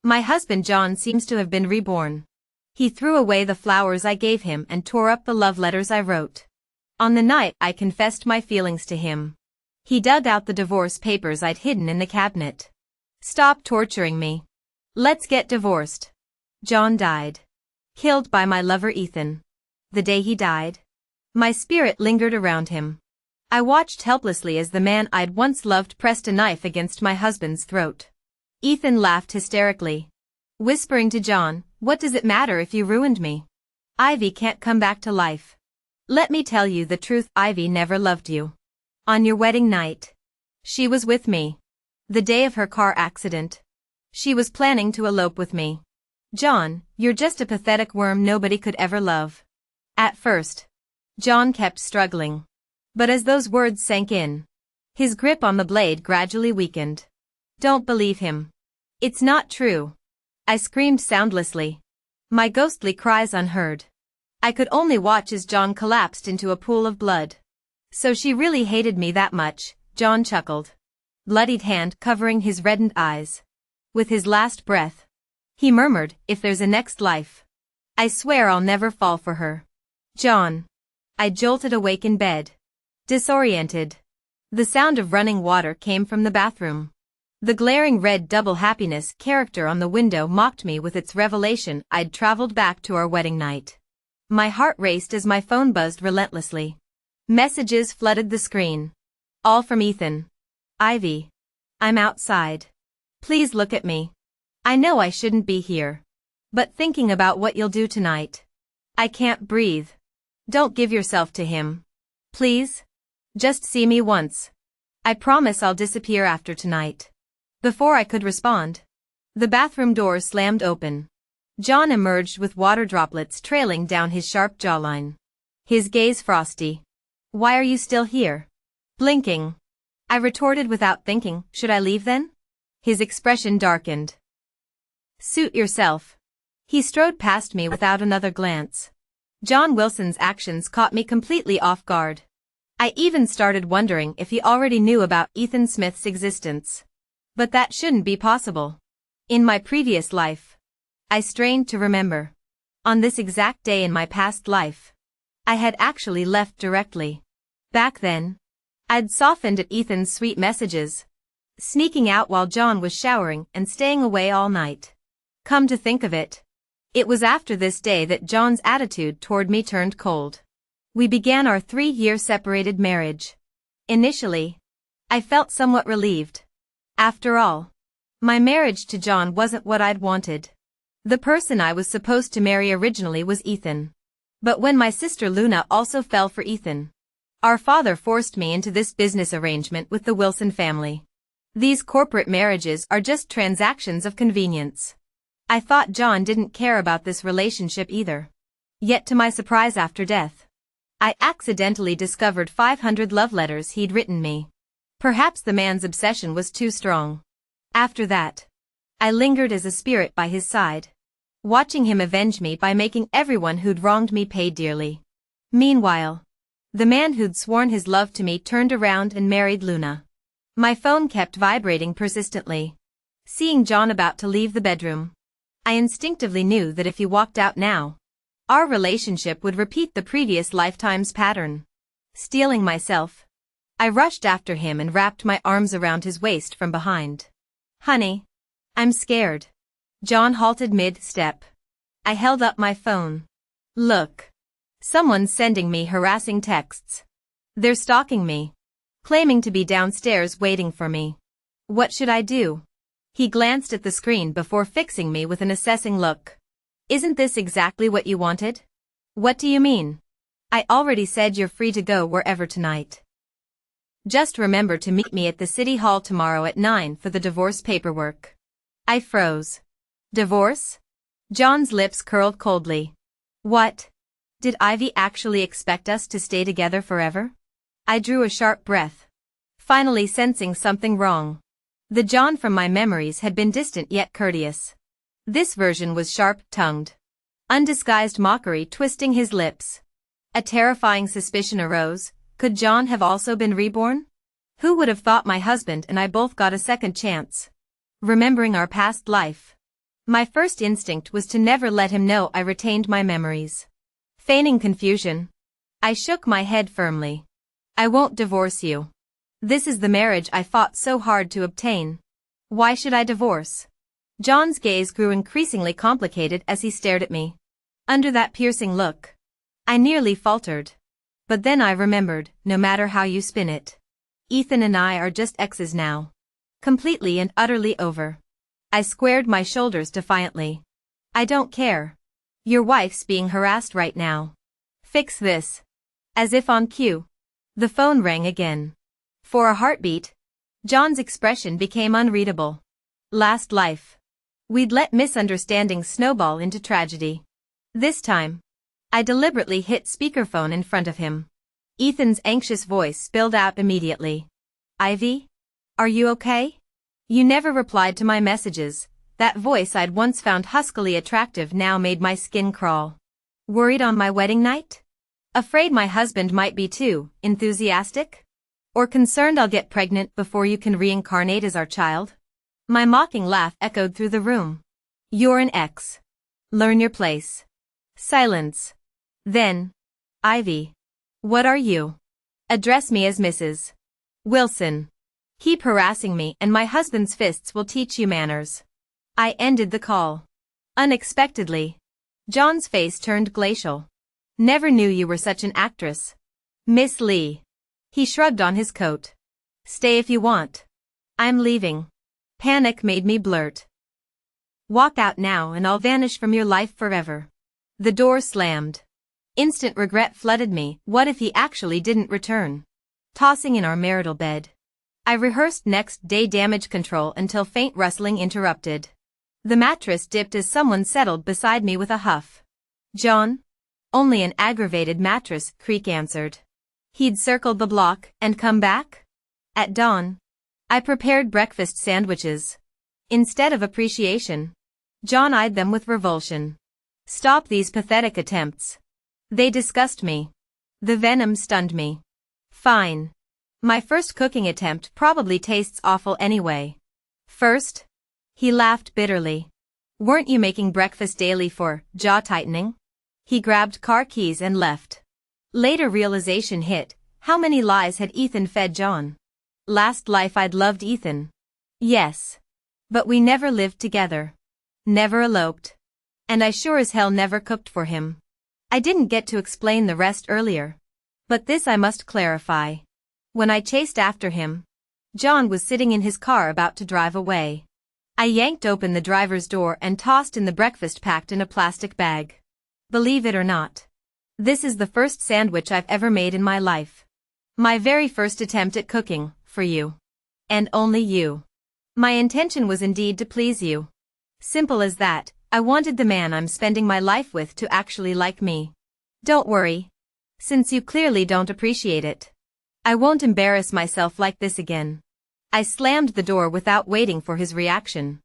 My husband John seems to have been reborn. He threw away the flowers I gave him and tore up the love letters I wrote. On the night I confessed my feelings to him, he dug out the divorce papers I'd hidden in the cabinet. Stop torturing me. Let's get divorced. John died. Killed by my lover Ethan. The day he died, my spirit lingered around him. I watched helplessly as the man I'd once loved pressed a knife against my husband's throat. Ethan laughed hysterically, whispering to John, "What does it matter if you ruined me? Ivy can't come back to life. Let me tell you the truth, Ivy never loved you. On your wedding night, she was with me. The day of her car accident, she was planning to elope with me. John, you're just a pathetic worm nobody could ever love." At first, John kept struggling. But as those words sank in, his grip on the blade gradually weakened. "Don't believe him. It's not true." I screamed soundlessly, my ghostly cries unheard. I could only watch as John collapsed into a pool of blood. "So she really hated me that much," John chuckled, bloodied hand covering his reddened eyes. With his last breath, he murmured, "If there's a next life, I swear I'll never fall for her." John. I jolted awake in bed, disoriented. The sound of running water came from the bathroom. The glaring red double happiness character on the window mocked me with its revelation I'd traveled back to our wedding night. My heart raced as my phone buzzed relentlessly. Messages flooded the screen. All from Ethan. "Ivy. I'm outside. Please look at me. I know I shouldn't be here, but thinking about what you'll do tonight. I can't breathe. Don't give yourself to him. Please? Just see me once. I promise I'll disappear after tonight." Before I could respond, the bathroom door slammed open. John emerged with water droplets trailing down his sharp jawline. His gaze frosty. "Why are you still here?" "Blinking." I retorted without thinking, "Should I leave then?" His expression darkened. "Suit yourself." He strode past me without another glance. John Wilson's actions caught me completely off guard. I even started wondering if he already knew about Ethan Smith's existence. But that shouldn't be possible. In my previous life, I strained to remember. On this exact day in my past life, I had actually left directly. Back then, I'd softened at Ethan's sweet messages, sneaking out while John was showering and staying away all night. Come to think of it, it was after this day that John's attitude toward me turned cold. We began our 3-year separated marriage. Initially, I felt somewhat relieved. After all, my marriage to John wasn't what I'd wanted. The person I was supposed to marry originally was Ethan. But when my sister Luna also fell for Ethan, our father forced me into this business arrangement with the Wilson family. These corporate marriages are just transactions of convenience. I thought John didn't care about this relationship either. Yet to my surprise after death, I accidentally discovered 500 love letters he'd written me. Perhaps the man's obsession was too strong. After that, I lingered as a spirit by his side, watching him avenge me by making everyone who'd wronged me pay dearly. Meanwhile, the man who'd sworn his love to me turned around and married Luna. My phone kept vibrating persistently. Seeing John about to leave the bedroom, I instinctively knew that if he walked out now, our relationship would repeat the previous lifetime's pattern. Steeling myself, I rushed after him and wrapped my arms around his waist from behind. "Honey, I'm scared." John halted mid-step. I held up my phone. "Look. Someone's sending me harassing texts. They're stalking me, claiming to be downstairs waiting for me. What should I do?" He glanced at the screen before fixing me with an assessing look. "Isn't this exactly what you wanted?" "What do you mean?" "I already said you're free to go wherever tonight. Just remember to meet me at the city hall tomorrow at 9 for the divorce paperwork." I froze. "Divorce?" John's lips curled coldly. "What? Did Ivy actually expect us to stay together forever?" I drew a sharp breath, finally sensing something wrong. The John from my memories had been distant yet courteous. This version was sharp-tongued, undisguised mockery twisting his lips. A terrifying suspicion arose. Could John have also been reborn? Who would have thought my husband and I both got a second chance? Remembering our past life, My first instinct was to never let him know I retained my memories. Feigning confusion, I shook my head firmly. I won't divorce you. This is the marriage I fought so hard to obtain. Why should I divorce? John's gaze grew increasingly complicated as he stared at me. Under that piercing look, I nearly faltered. But then I remembered, no matter how you spin it, Ethan and I are just exes now. Completely and utterly over. I squared my shoulders defiantly. I don't care. Your wife's being harassed right now. Fix this. As if on cue, the phone rang again. For a heartbeat, John's expression became unreadable. Last life. We'd let misunderstandings snowball into tragedy. This time, I deliberately hit speakerphone in front of him. Ethan's anxious voice spilled out immediately. Ivy? Are you okay? You never replied to my messages. That voice I'd once found huskily attractive now made my skin crawl. Worried on my wedding night? Afraid my husband might be too enthusiastic? Or concerned I'll get pregnant before you can reincarnate as our child? My mocking laugh echoed through the room. You're an ex. Learn your place. Silence. Then, Ivy. What are you? Address me as Mrs. Wilson. Keep harassing me and my husband's fists will teach you manners. I ended the call. Unexpectedly, John's face turned glacial. Never knew you were such an actress. Miss Lee. He shrugged on his coat. Stay if you want. I'm leaving. Panic made me blurt. Walk out now and I'll vanish from your life forever. The door slammed. Instant regret flooded me. What if he actually didn't return? Tossing in our marital bed, I rehearsed next day damage control until faint rustling interrupted. The mattress dipped as someone settled beside me with a huff. John? Only an aggravated mattress, Creak answered. He'd circled the block and come back? At dawn, I prepared breakfast sandwiches. Instead of appreciation, John eyed them with revulsion. Stop these pathetic attempts. They disgust me. The venom stunned me. Fine. My first cooking attempt probably tastes awful anyway. First? He laughed bitterly. Weren't you making breakfast daily for jaw-tightening? He grabbed car keys and left. Later realization hit. How many lies had Ethan fed John? Last life I'd loved Ethan. Yes. But we never lived together. Never eloped. And I sure as hell never cooked for him. I didn't get to explain the rest earlier. But this I must clarify. When I chased after him, John was sitting in his car about to drive away. I yanked open the driver's door and tossed in the breakfast packed in a plastic bag. Believe it or not, this is the first sandwich I've ever made in my life. My very first attempt at cooking, for you. And only you. My intention was indeed to please you. Simple as that. I wanted the man I'm spending my life with to actually like me. Don't worry. Since you clearly don't appreciate it, I won't embarrass myself like this again. I slammed the door without waiting for his reaction.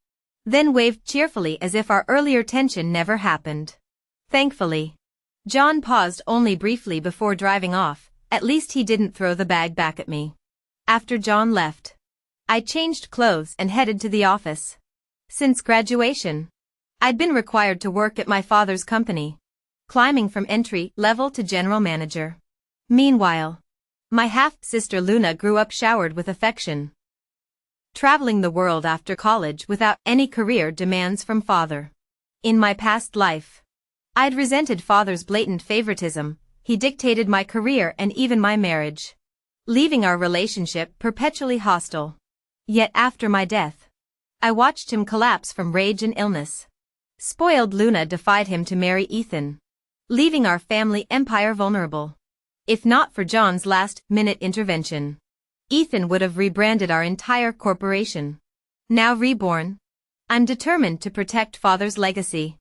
Then waved cheerfully as if our earlier tension never happened. Thankfully, John paused only briefly before driving off. At least he didn't throw the bag back at me. After John left, I changed clothes and headed to the office. Since graduation, I'd been required to work at my father's company, climbing from entry level to general manager. Meanwhile, my half-sister Luna grew up showered with affection, traveling the world after college without any career demands from father. In my past life, I'd resented father's blatant favoritism. He dictated my career and even my marriage, leaving our relationship perpetually hostile. Yet after my death, I watched him collapse from rage and illness. Spoiled Luna defied him to marry Ethan, leaving our family empire vulnerable. If not for John's last-minute intervention, Ethan would have rebranded our entire corporation. Now Reborn, I'm determined to protect father's legacy.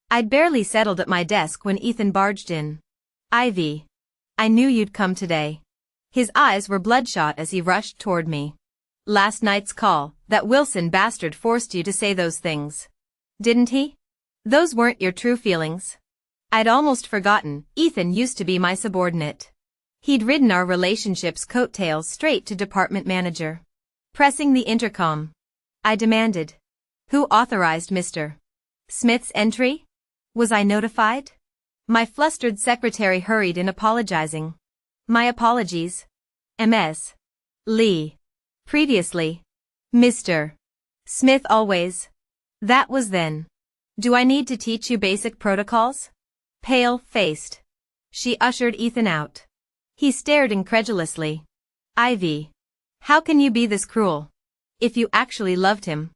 I'd barely settled at my desk when Ethan barged in. Ivy, I knew you'd come today. His eyes were bloodshot as he rushed toward me. Last night's call, that Wilson bastard forced you to say those things. Didn't he? Those weren't your true feelings. I'd almost forgotten, Ethan used to be my subordinate. He'd ridden our relationship's coattails straight to department manager. Pressing the intercom, I demanded, who authorized Mr. Smith's entry? Was I notified? My flustered secretary hurried in apologizing. My apologies. Ms. Lee. Previously. Mr. Smith always. That was then. Do I need to teach you basic protocols? Pale-faced. She ushered Ethan out. He stared incredulously. Ivy. How can you be this cruel? If you actually loved him,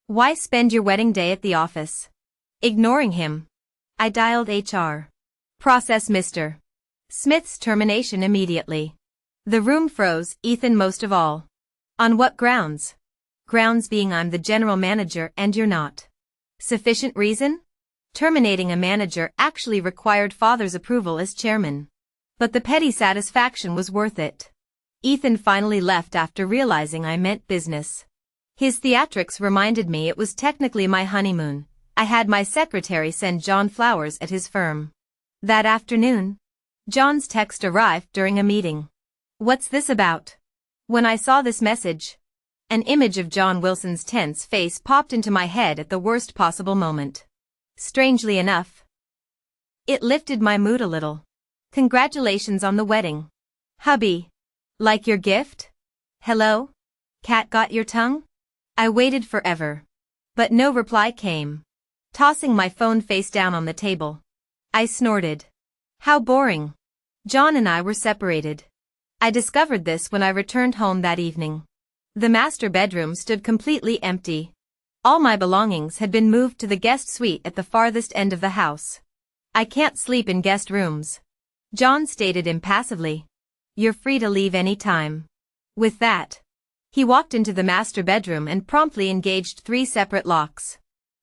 why spend your wedding day at the office? Ignoring him. I dialed HR. Process Mr. Smith's termination immediately. The room froze, Ethan most of all. On what grounds? Grounds being I'm the general manager and you're not. Sufficient reason? Terminating a manager actually required father's approval as chairman. But the petty satisfaction was worth it. Ethan finally left after realizing I meant business. His theatrics reminded me it was technically my honeymoon. I had my secretary send John flowers at his firm. That afternoon, John's text arrived during a meeting. What's this about? When I saw this message, an image of John Wilson's tense face popped into my head at the worst possible moment. Strangely enough, it lifted my mood a little. Congratulations on the wedding. Hubby. Like your gift? Hello? Cat got your tongue? I waited forever. But no reply came. Tossing my phone face down on the table, I snorted. How boring. John and I were separated. I discovered this when I returned home that evening. The master bedroom stood completely empty. All my belongings had been moved to the guest suite at the farthest end of the house. I can't sleep in guest rooms, John stated impassively. You're free to leave any time. With that, he walked into the master bedroom and promptly engaged 3 separate locks.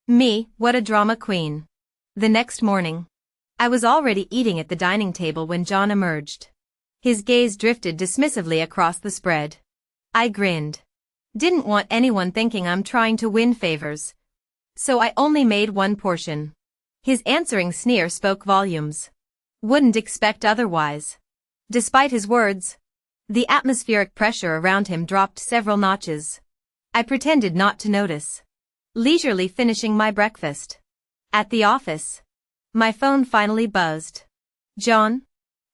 Me, what a drama queen. The next morning, I was already eating at the dining table when John emerged. His gaze drifted dismissively across the spread. I grinned. Didn't want anyone thinking I'm trying to win favors. So I only made one portion. His answering sneer spoke volumes. Wouldn't expect otherwise. Despite his words, the atmospheric pressure around him dropped several notches. I pretended not to notice, leisurely finishing my breakfast. At the office, my phone finally buzzed. John?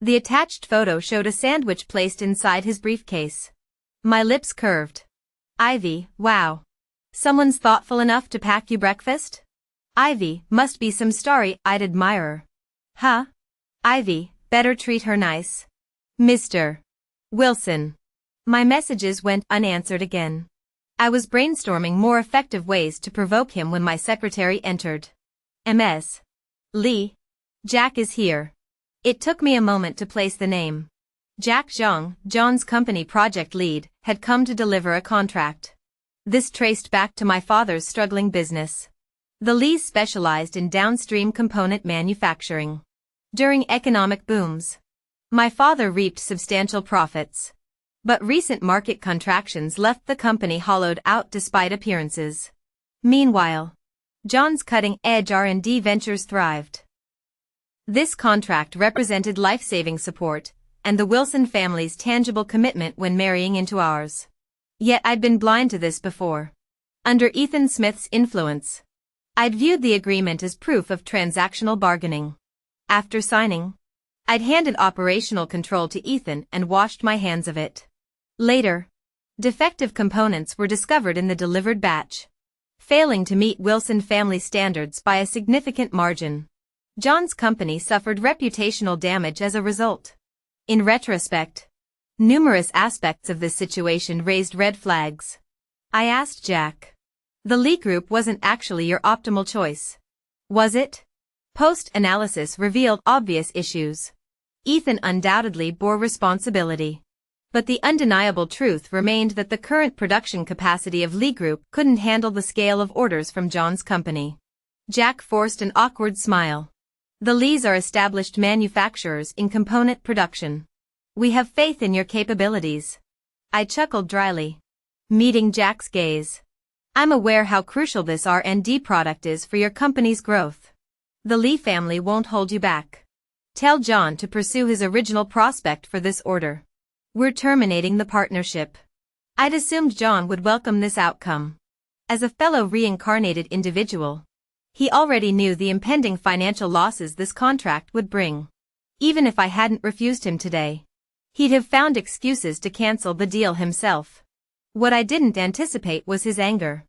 The attached photo showed a sandwich placed inside his briefcase. My lips curved. Ivy, wow. Someone's thoughtful enough to pack you breakfast? Ivy, must be some starry-eyed admirer. Huh? Ivy, better treat her nice. Mr. Wilson. My messages went unanswered again. I was brainstorming more effective ways to provoke him when my secretary entered. Ms. Lee. Jack is here. It took me a moment to place the name. Jack Zhang, John's company project lead, had come to deliver a contract. This traced back to my father's struggling business. The Lees specialized in downstream component manufacturing. During economic booms, my father reaped substantial profits. But recent market contractions left the company hollowed out despite appearances. Meanwhile, John's cutting-edge R&D ventures thrived. This contract represented life-saving support, and the Wilson family's tangible commitment when marrying into ours. Yet I'd been blind to this before. Under Ethan Smith's influence, I'd viewed the agreement as proof of transactional bargaining. After signing, I'd handed operational control to Ethan and washed my hands of it. Later, defective components were discovered in the delivered batch, failing to meet Wilson family standards by a significant margin. John's company suffered reputational damage as a result. In retrospect, numerous aspects of this situation raised red flags. I asked Jack. The Lee Group wasn't actually your optimal choice, was it? Post-analysis revealed obvious issues. Ethan undoubtedly bore responsibility. But the undeniable truth remained that the current production capacity of Lee Group couldn't handle the scale of orders from John's company. Jack forced an awkward smile. The Lees are established manufacturers in component production. We have faith in your capabilities. I chuckled dryly, meeting Jack's gaze. I'm aware how crucial this R&D product is for your company's growth. The Lee family won't hold you back. Tell John to pursue his original prospect for this order. We're terminating the partnership. I'd assumed John would welcome this outcome. As a fellow reincarnated individual, He already knew the impending financial losses this contract would bring. Even if I hadn't refused him today, he'd have found excuses to cancel the deal himself. What I didn't anticipate was his anger.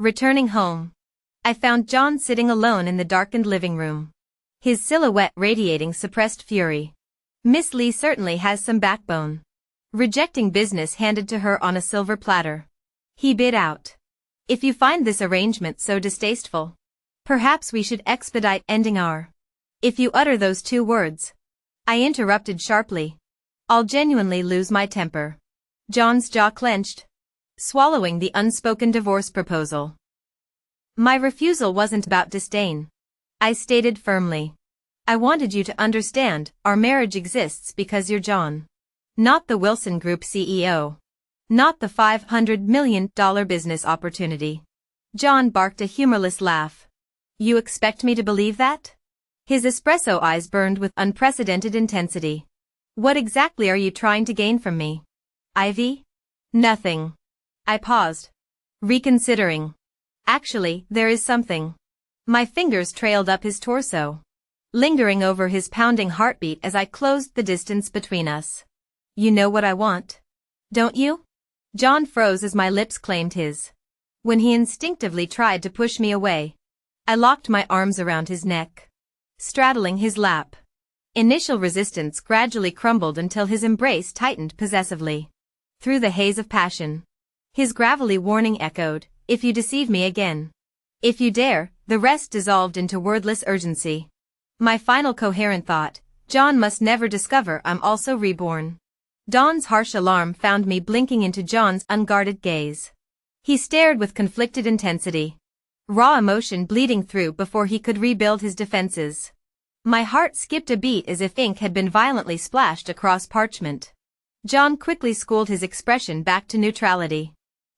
Returning home, I found John sitting alone in the darkened living room, his silhouette radiating suppressed fury. Miss Lee certainly has some backbone. Rejecting business handed to her on a silver platter. He bid out. If you find this arrangement so distasteful, perhaps we should expedite ending our. If you utter those two words, I interrupted sharply, I'll genuinely lose my temper. John's jaw clenched, swallowing the unspoken divorce proposal. My refusal wasn't about disdain. I stated firmly. I wanted you to understand, our marriage exists because you're John. Not the Wilson Group CEO. Not the $500 million business opportunity. John barked a humorless laugh. You expect me to believe that? His espresso eyes burned with unprecedented intensity. What exactly are you trying to gain from me, Ivy? Nothing. I paused, reconsidering. Actually, there is something. My fingers trailed up his torso, lingering over his pounding heartbeat as I closed the distance between us. You know what I want, don't you? John froze as my lips claimed his. When he instinctively tried to push me away, I locked my arms around his neck, straddling his lap. Initial resistance gradually crumbled until his embrace tightened possessively. Through the haze of passion, his gravelly warning echoed, if you deceive me again. If you dare, the rest dissolved into wordless urgency. My final coherent thought, John must never discover I'm also reborn. Dawn's harsh alarm found me blinking into John's unguarded gaze. He stared with conflicted intensity, raw emotion bleeding through before he could rebuild his defenses. My heart skipped a beat as if ink had been violently splashed across parchment. John quickly schooled his expression back to neutrality,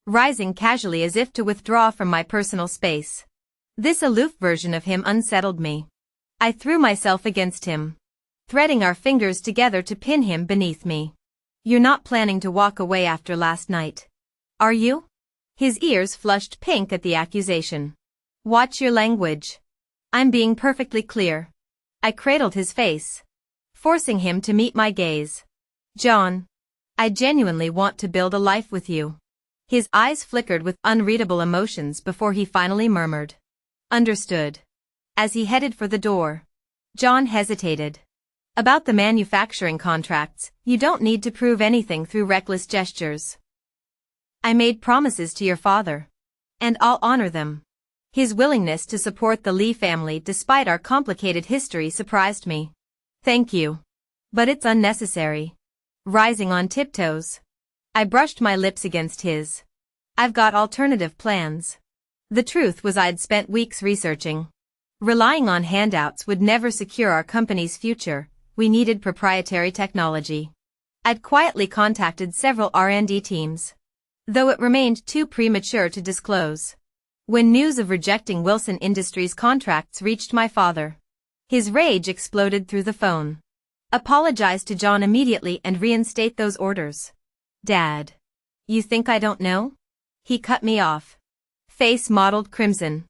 rising casually as if to withdraw from my personal space. This aloof version of him unsettled me. I threw myself against him, threading our fingers together to pin him beneath me. You're not planning to walk away after last night, are you? His ears flushed pink at the accusation. Watch your language. I'm being perfectly clear. I cradled his face, forcing him to meet my gaze. John, I genuinely want to build a life with you. His eyes flickered with unreadable emotions before he finally murmured. Understood. As he headed for the door, John hesitated. About the manufacturing contracts, you don't need to prove anything through reckless gestures. I made promises to your father, and I'll honor them. His willingness to support the Lee family despite our complicated history surprised me. Thank you. But it's unnecessary. Rising on tiptoes, I brushed my lips against his. I've got alternative plans. The truth was I'd spent weeks researching. Relying on handouts would never secure our company's future. We needed proprietary technology. I'd quietly contacted several R&D teams, though it remained too premature to disclose. When news of rejecting Wilson Industries contracts reached my father, his rage exploded through the phone. Apologize to John immediately and reinstate those orders. Dad, you think I don't know? He cut me off. Face mottled crimson.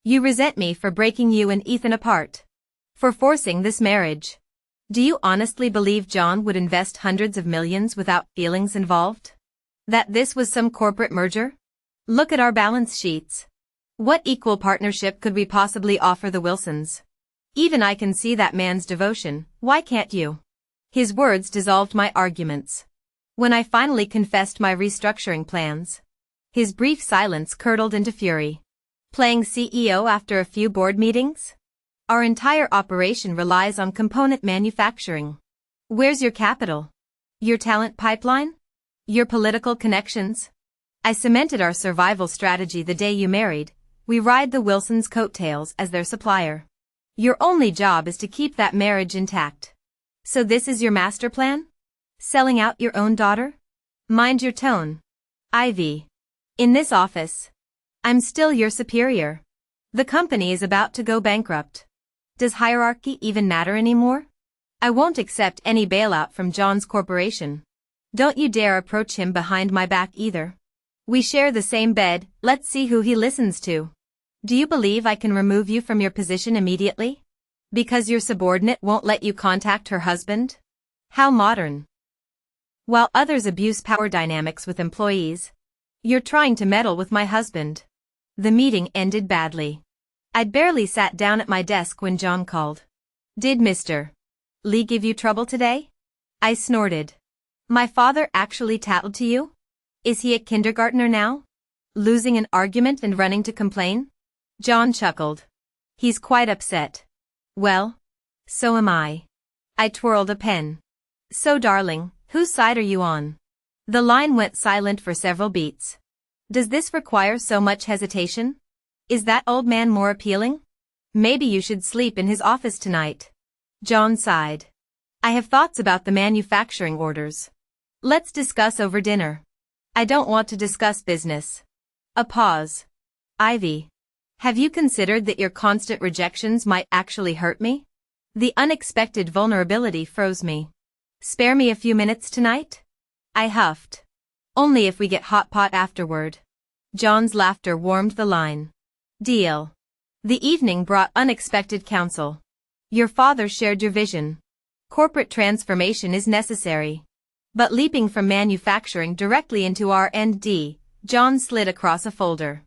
You resent me for breaking you and Ethan apart. For forcing this marriage. Do you honestly believe John would invest hundreds of millions without feelings involved? That this was some corporate merger? Look at our balance sheets. What equal partnership could we possibly offer the Wilsons? Even I can see that man's devotion, why can't you? His words dissolved my arguments. When I finally confessed my restructuring plans, his brief silence curdled into fury. Playing CEO after a few board meetings? Our entire operation relies on component manufacturing. Where's your capital? Your talent pipeline? Your political connections? I cemented our survival strategy the day you married. We ride the Wilsons' coattails as their supplier. Your only job is to keep that marriage intact. So this is your master plan? Selling out your own daughter? Mind your tone, Ivy. In this office, I'm still your superior. The company is about to go bankrupt. Does hierarchy even matter anymore? I won't accept any bailout from John's corporation. Don't you dare approach him behind my back either. We share the same bed, let's see who he listens to. Do you believe I can remove you from your position immediately? Because your subordinate won't let you contact her husband? How modern. While others abuse power dynamics with employees, you're trying to meddle with my husband. The meeting ended badly. I'd barely sat down at my desk when John called. Did Mr. Lee give you trouble today? I snorted. My father actually tattled to you? Is he a kindergartner now? Losing an argument and running to complain? John chuckled. He's quite upset. Well, so am I. I twirled a pen. So darling, whose side are you on? The line went silent for several beats. Does this require so much hesitation? Is that old man more appealing? Maybe you should sleep in his office tonight. John sighed. I have thoughts about the manufacturing orders. Let's discuss over dinner. I don't want to discuss business. A pause. Ivy. Have you considered that your constant rejections might actually hurt me? The unexpected vulnerability froze me. Spare me a few minutes tonight? I huffed. Only if we get hot pot afterward. John's laughter warmed the line. Deal. The evening brought unexpected counsel. Your father shared your vision. Corporate transformation is necessary. But leaping from manufacturing directly into R&D, John slid across a folder.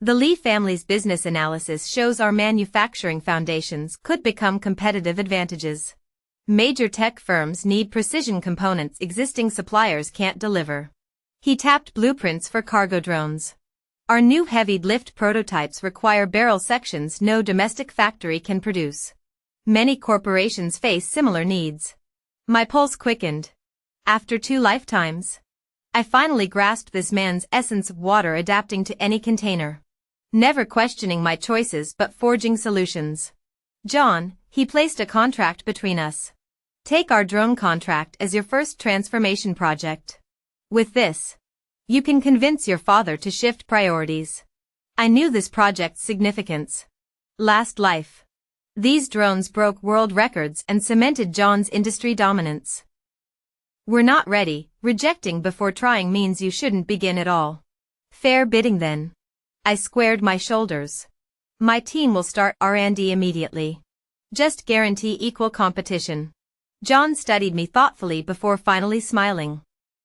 The Lee family's business analysis shows our manufacturing foundations could become competitive advantages. Major tech firms need precision components existing suppliers can't deliver. He tapped blueprints for cargo drones. Our new heavy lift prototypes require barrel sections no domestic factory can produce. Many corporations face similar needs. My pulse quickened. After 2 lifetimes, I finally grasped this man's essence of water adapting to any container. Never questioning my choices but forging solutions. John, he placed a contract between us. Take our drone contract as your first transformation project. With this, you can convince your father to shift priorities. I knew this project's significance. Last life. These drones broke world records and cemented John's industry dominance. We're not ready. Rejecting before trying means you shouldn't begin at all. Fair bidding then. I squared my shoulders. My team will start R&D immediately. Just guarantee equal competition. John studied me thoughtfully before finally smiling.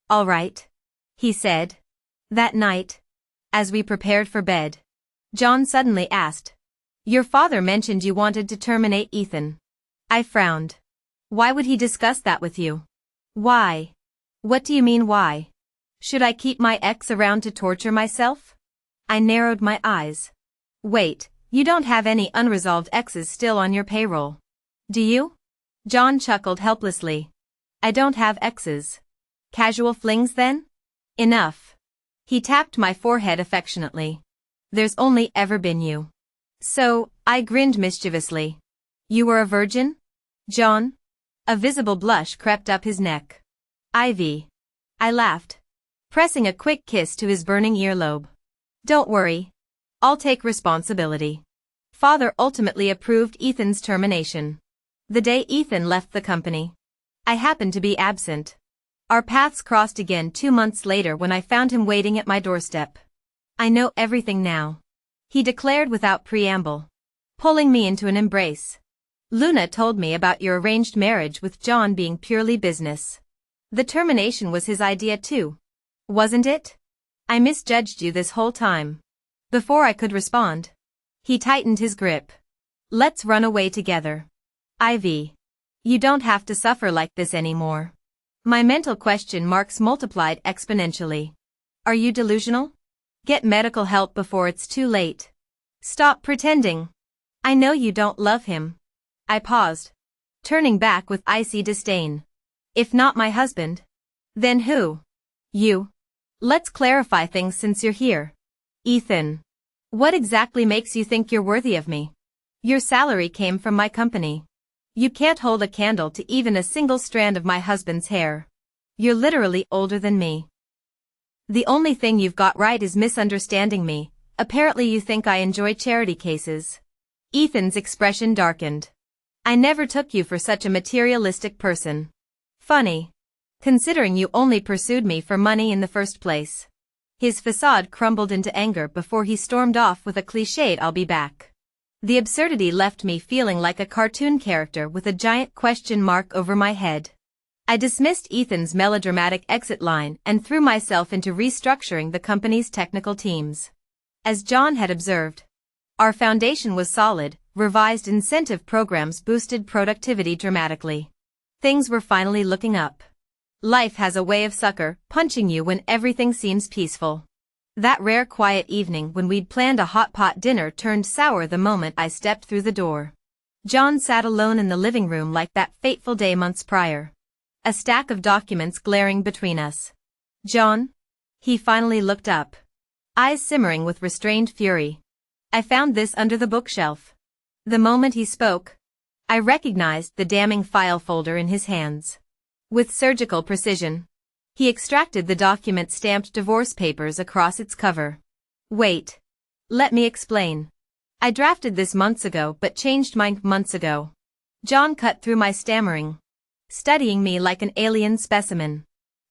All right, he said. That night, as we prepared for bed, John suddenly asked, Your father mentioned you wanted to terminate Ethan. I frowned. Why would he discuss that with you? Why? What do you mean why? Should I keep my ex around to torture myself? I narrowed my eyes. Wait, you don't have any unresolved exes still on your payroll. Do you? John chuckled helplessly. I don't have exes. Casual flings then? Enough. He tapped my forehead affectionately. There's only ever been you. So, I grinned mischievously. You were a virgin? John? A visible blush crept up his neck. Ivy. I laughed, pressing a quick kiss to his burning earlobe. Don't worry. I'll take responsibility. Father ultimately approved Ethan's termination. The day Ethan left the company, I happened to be absent. Our paths crossed again 2 months later when I found him waiting at my doorstep. I know everything now, he declared without preamble, pulling me into an embrace. Luna told me about your arranged marriage with John being purely business. The termination was his idea too, wasn't it? I misjudged you this whole time. Before I could respond, he tightened his grip. Let's run away together. Ivy. You don't have to suffer like this anymore. My mental question marks multiplied exponentially. Are you delusional? Get medical help before it's too late. Stop pretending. I know you don't love him. I paused, turning back with icy disdain. If not my husband, then who? You. Let's clarify things since you're here. Ethan. What exactly makes you think you're worthy of me? Your salary came from my company. You can't hold a candle to even a single strand of my husband's hair. You're literally older than me. The only thing you've got right is misunderstanding me. Apparently you think I enjoy charity cases. Ethan's expression darkened. I never took you for such a materialistic person. Funny, considering you only pursued me for money in the first place. His facade crumbled into anger before he stormed off with a cliched "I'll be back." The absurdity left me feeling like a cartoon character with a giant question mark over my head. I dismissed Ethan's melodramatic exit line and threw myself into restructuring the company's technical teams. As John had observed, our foundation was solid, revised incentive programs boosted productivity dramatically. Things were finally looking up. Life has a way of punching you when everything seems peaceful. That rare quiet evening when we'd planned a hot pot dinner turned sour the moment I stepped through the door. John sat alone in the living room like that fateful day months prior. A stack of documents glaring between us. "John?" He finally looked up. Eyes simmering with restrained fury. "I found this under the bookshelf." The moment he spoke, I recognized the damning file folder in his hands. With surgical precision, he extracted the document-stamped divorce papers across its cover. "Wait. Let me explain. I drafted this months ago but changed mine months ago." John cut through my stammering, studying me like an alien specimen.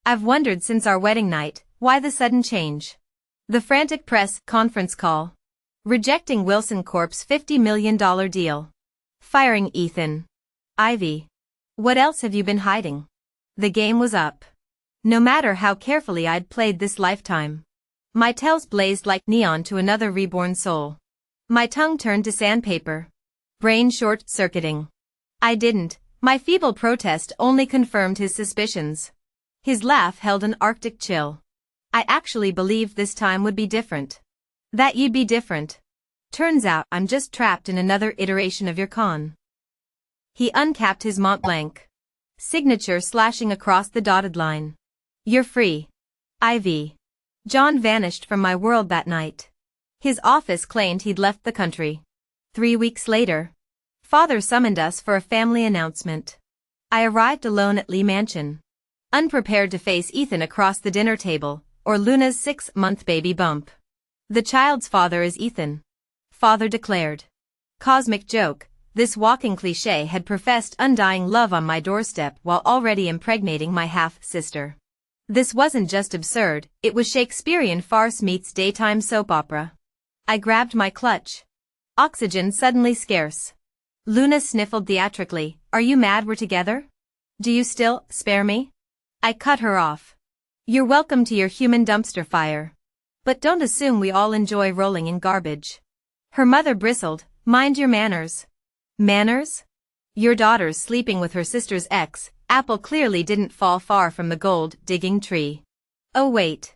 "I've wondered since our wedding night, why the sudden change? The frantic press conference call. Rejecting Wilson Corp's $50 million deal. Firing Ethan. Ivy. What else have you been hiding?" The game was up. No matter how carefully I'd played this lifetime, my tails blazed like neon to another reborn soul. My tongue turned to sandpaper. Brain short-circuiting. I didn't. My feeble protest only confirmed his suspicions. His laugh held an Arctic chill. "I actually believed this time would be different. That you'd be different. Turns out I'm just trapped in another iteration of your con." He uncapped his Mont Blanc, signature slashing across the dotted line. "You're free, Ivy." John vanished from my world that night. His office claimed he'd left the country. 3 weeks later, Father summoned us for a family announcement. I arrived alone at Lee Mansion, unprepared to face Ethan across the dinner table, or Luna's 6-month baby bump. "The child's father is Ethan," Father declared. Cosmic joke, this walking cliché had professed undying love on my doorstep while already impregnating my half-sister. This wasn't just absurd, it was Shakespearean farce meets daytime soap opera. I grabbed my clutch. Oxygen suddenly scarce. Luna sniffled theatrically. "Are you mad we're together? Do you still spare me?" I cut her off. "You're welcome to your human dumpster fire. But don't assume we all enjoy rolling in garbage." Her mother bristled. "Mind your manners." "Manners? Your daughter's sleeping with her sister's ex." Apple clearly didn't fall far from the gold-digging tree. "Oh wait.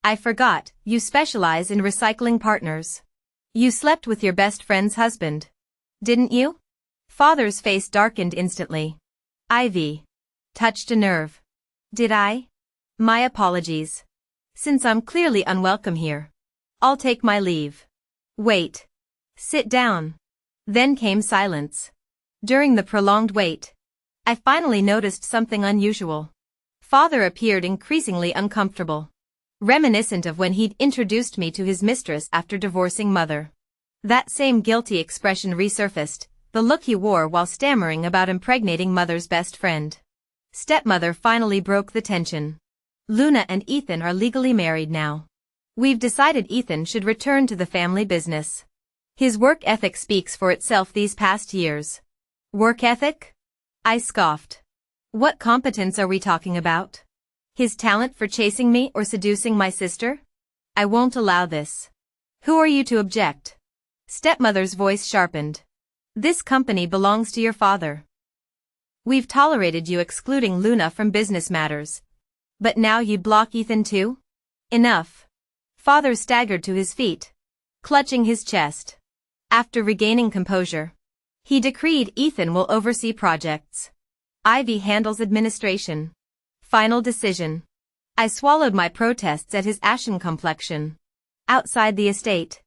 I forgot, you specialize in recycling partners. You slept with your best friend's husband. Didn't you?" Father's face darkened instantly. "Ivy. Touched a nerve. Did I? My apologies. Since I'm clearly unwelcome here, I'll take my leave." "Wait. Sit down." Then came silence. During the prolonged wait, I finally noticed something unusual. Father appeared increasingly uncomfortable, reminiscent of when he'd introduced me to his mistress after divorcing Mother. That same guilty expression resurfaced, the look he wore while stammering about impregnating Mother's best friend. Stepmother finally broke the tension. "Luna and Ethan are legally married now. We've decided Ethan should return to the family business. His work ethic speaks for itself these past years." "Work ethic?" I scoffed. "What competence are we talking about? His talent for chasing me or seducing my sister? I won't allow this." "Who are you to object?" Stepmother's voice sharpened. "This company belongs to your father. We've tolerated you excluding Luna from business matters. But now you block Ethan too? Enough." Father staggered to his feet, clutching his chest. After regaining composure, he decreed Ethan will oversee projects. Ivy handles administration. Final decision. I swallowed my protests at his ashen complexion. Outside the estate,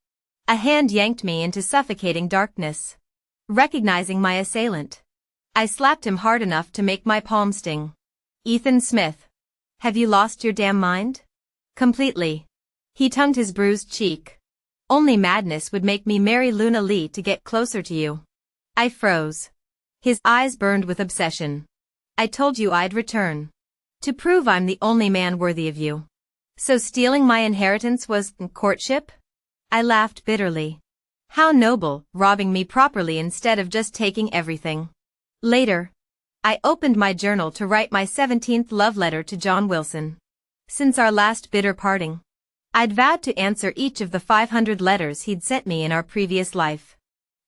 a hand yanked me into suffocating darkness. Recognizing my assailant, I slapped him hard enough to make my palm sting. "Ethan Smith. Have you lost your damn mind?" "Completely." He tongued his bruised cheek. "Only madness would make me marry Luna Lee to get closer to you." I froze. His eyes burned with obsession. "I told you I'd return. To prove I'm the only man worthy of you." So stealing my inheritance was courtship? I laughed bitterly. How noble, robbing me properly instead of just taking everything. Later, I opened my journal to write my 17th love letter to John Wilson. Since our last bitter parting, I'd vowed to answer each of the 500 letters he'd sent me in our previous life.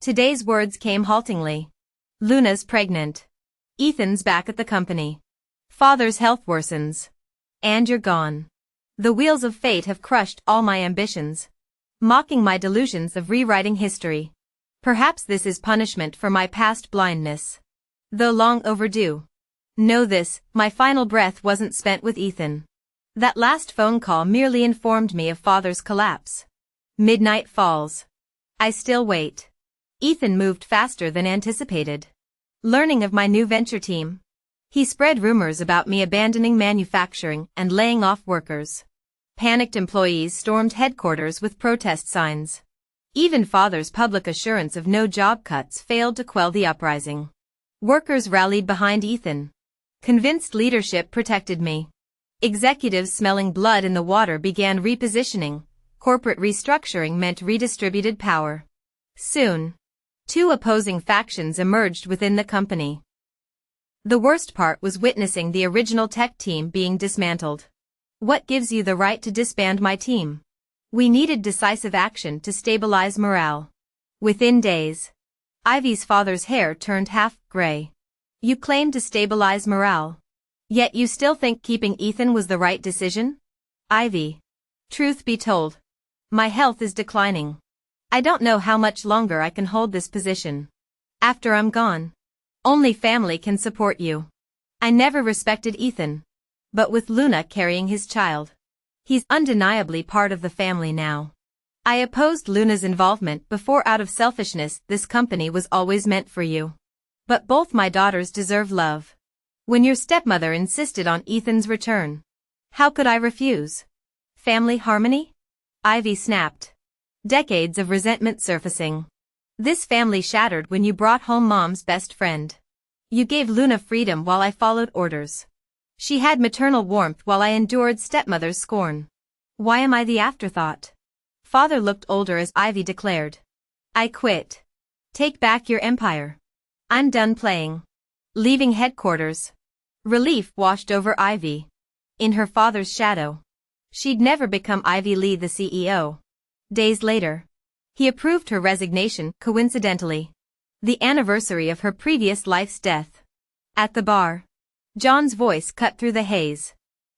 Today's words came haltingly. Luna's pregnant. Ethan's back at the company. Father's health worsens. And you're gone. The wheels of fate have crushed all my ambitions, mocking my delusions of rewriting history. Perhaps this is punishment for my past blindness. Though long overdue. Know this, my final breath wasn't spent with Ethan. That last phone call merely informed me of Father's collapse. Midnight falls. I still wait. Ethan moved faster than anticipated. Learning of my new venture team, he spread rumors about me abandoning manufacturing and laying off workers. Panicked employees stormed headquarters with protest signs. Even Father's public assurance of no job cuts failed to quell the uprising. Workers rallied behind Ethan. Convinced leadership protected me. Executives smelling blood in the water began repositioning. Corporate restructuring meant redistributed power. Soon, two opposing factions emerged within the company. The worst part was witnessing the original tech team being dismantled. What gives you the right to disband my team? We needed decisive action to stabilize morale. Within days, Ivy's father's hair turned half gray. You claimed to stabilize morale. Yet you still think keeping Ethan was the right decision? Ivy. Truth be told, my health is declining. I don't know how much longer I can hold this position. After I'm gone, only family can support you. I never respected Ethan. But with Luna carrying his child, he's undeniably part of the family now. I opposed Luna's involvement before out of selfishness. This company was always meant for you. But both my daughters deserve love. When your stepmother insisted on Ethan's return, how could I refuse? Family harmony? Ivy snapped. Decades of resentment surfacing. This family shattered when you brought home Mom's best friend. You gave Luna freedom while I followed orders. She had maternal warmth while I endured stepmother's scorn. Why am I the afterthought? Father looked older as Ivy declared. I quit. Take back your empire. I'm done playing. Leaving headquarters. Relief washed over Ivy. In her father's shadow. She'd never become Ivy Lee the CEO. Days later, he approved her resignation coincidentally. The anniversary of her previous life's death. At the bar, John's voice cut through the haze.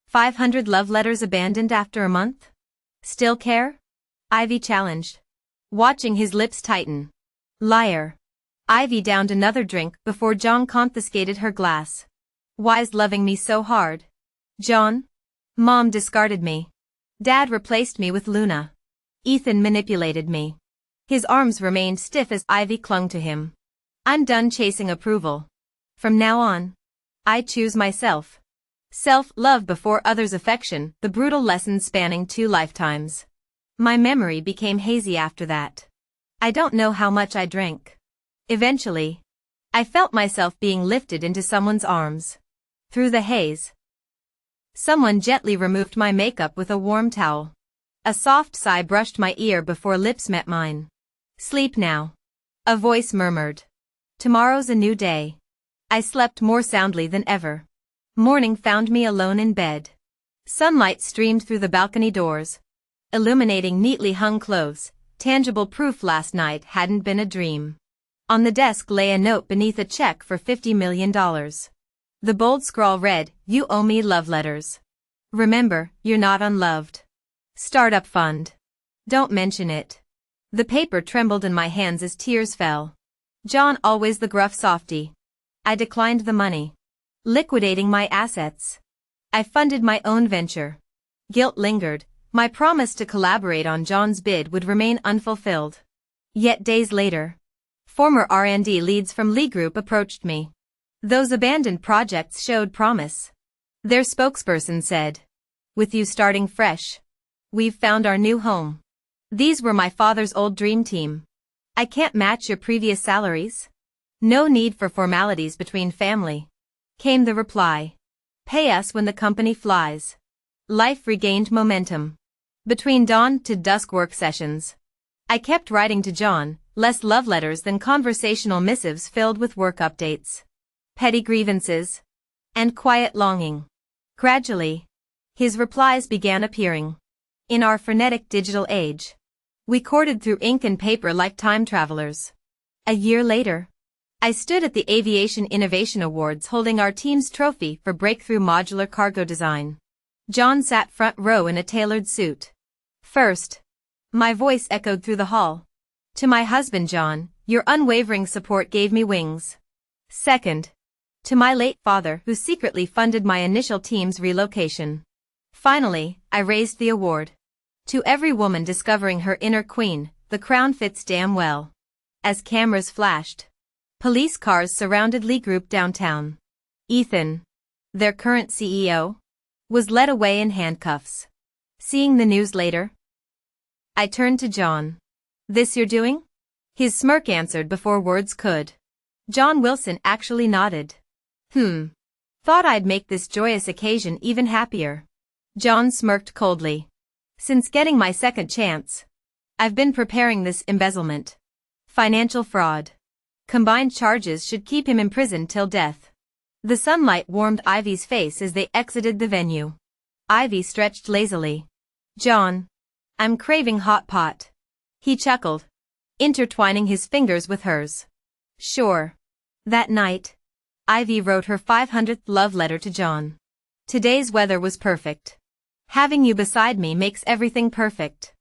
500 love letters abandoned after a month? Still care? Ivy challenged, watching his lips tighten. Liar. Ivy downed another drink before John confiscated her glass. Why's loving me so hard? John? Mom discarded me. Dad replaced me with Luna. Ethan manipulated me. His arms remained stiff as Ivy clung to him. I'm done chasing approval. From now on, I choose myself. Self-love before others' affection, the brutal lesson spanning 2 lifetimes. My memory became hazy after that. I don't know how much I drank. Eventually, I felt myself being lifted into someone's arms. Through the haze, someone gently removed my makeup with a warm towel. A soft sigh brushed my ear before lips met mine. Sleep now. A voice murmured. Tomorrow's a new day. I slept more soundly than ever. Morning found me alone in bed. Sunlight streamed through the balcony doors, illuminating neatly hung clothes, tangible proof last night hadn't been a dream. On the desk lay a note beneath a check for $50 million. The bold scrawl read, "You owe me love letters. Remember, you're not unloved. Startup fund. Don't mention it." The paper trembled in my hands as tears fell. John always the gruff softy. I declined the money. Liquidating my assets. I funded my own venture. Guilt lingered. My promise to collaborate on John's bid would remain unfulfilled. Yet days later, former R&D leads from Lee Group approached me. Those abandoned projects showed promise. Their spokesperson said, "With you starting fresh, we've found our new home." These were my father's old dream team. I can't match your previous salaries. No need for formalities between family. Came the reply. Pay us when the company flies. Life regained momentum. Between dawn to dusk work sessions, I kept writing to John, less love letters than conversational missives filled with work updates, petty grievances, and quiet longing. Gradually, his replies began appearing. In our frenetic digital age, we courted through ink and paper like time travelers. A year later, I stood at the Aviation Innovation Awards holding our team's trophy for breakthrough modular cargo design. John sat front row in a tailored suit. First, my voice echoed through the hall. To my husband John, your unwavering support gave me wings. Second, to my late father who secretly funded my initial team's relocation. Finally, I raised the award. To every woman discovering her inner queen, the crown fits damn well. As cameras flashed, police cars surrounded Lee Group downtown. Ethan, their current CEO, was led away in handcuffs. Seeing the news later, I turned to John. This you're doing? His smirk answered before words could. John Wilson actually nodded. Thought I'd make this joyous occasion even happier. John smirked coldly. Since getting my second chance, I've been preparing this embezzlement. Financial fraud. Combined charges should keep him imprisoned till death. The sunlight warmed Ivy's face as they exited the venue. Ivy stretched lazily. John, I'm craving hot pot. He chuckled, intertwining his fingers with hers. Sure. That night, Ivy wrote her 500th love letter to John. Today's weather was perfect. Having you beside me makes everything perfect.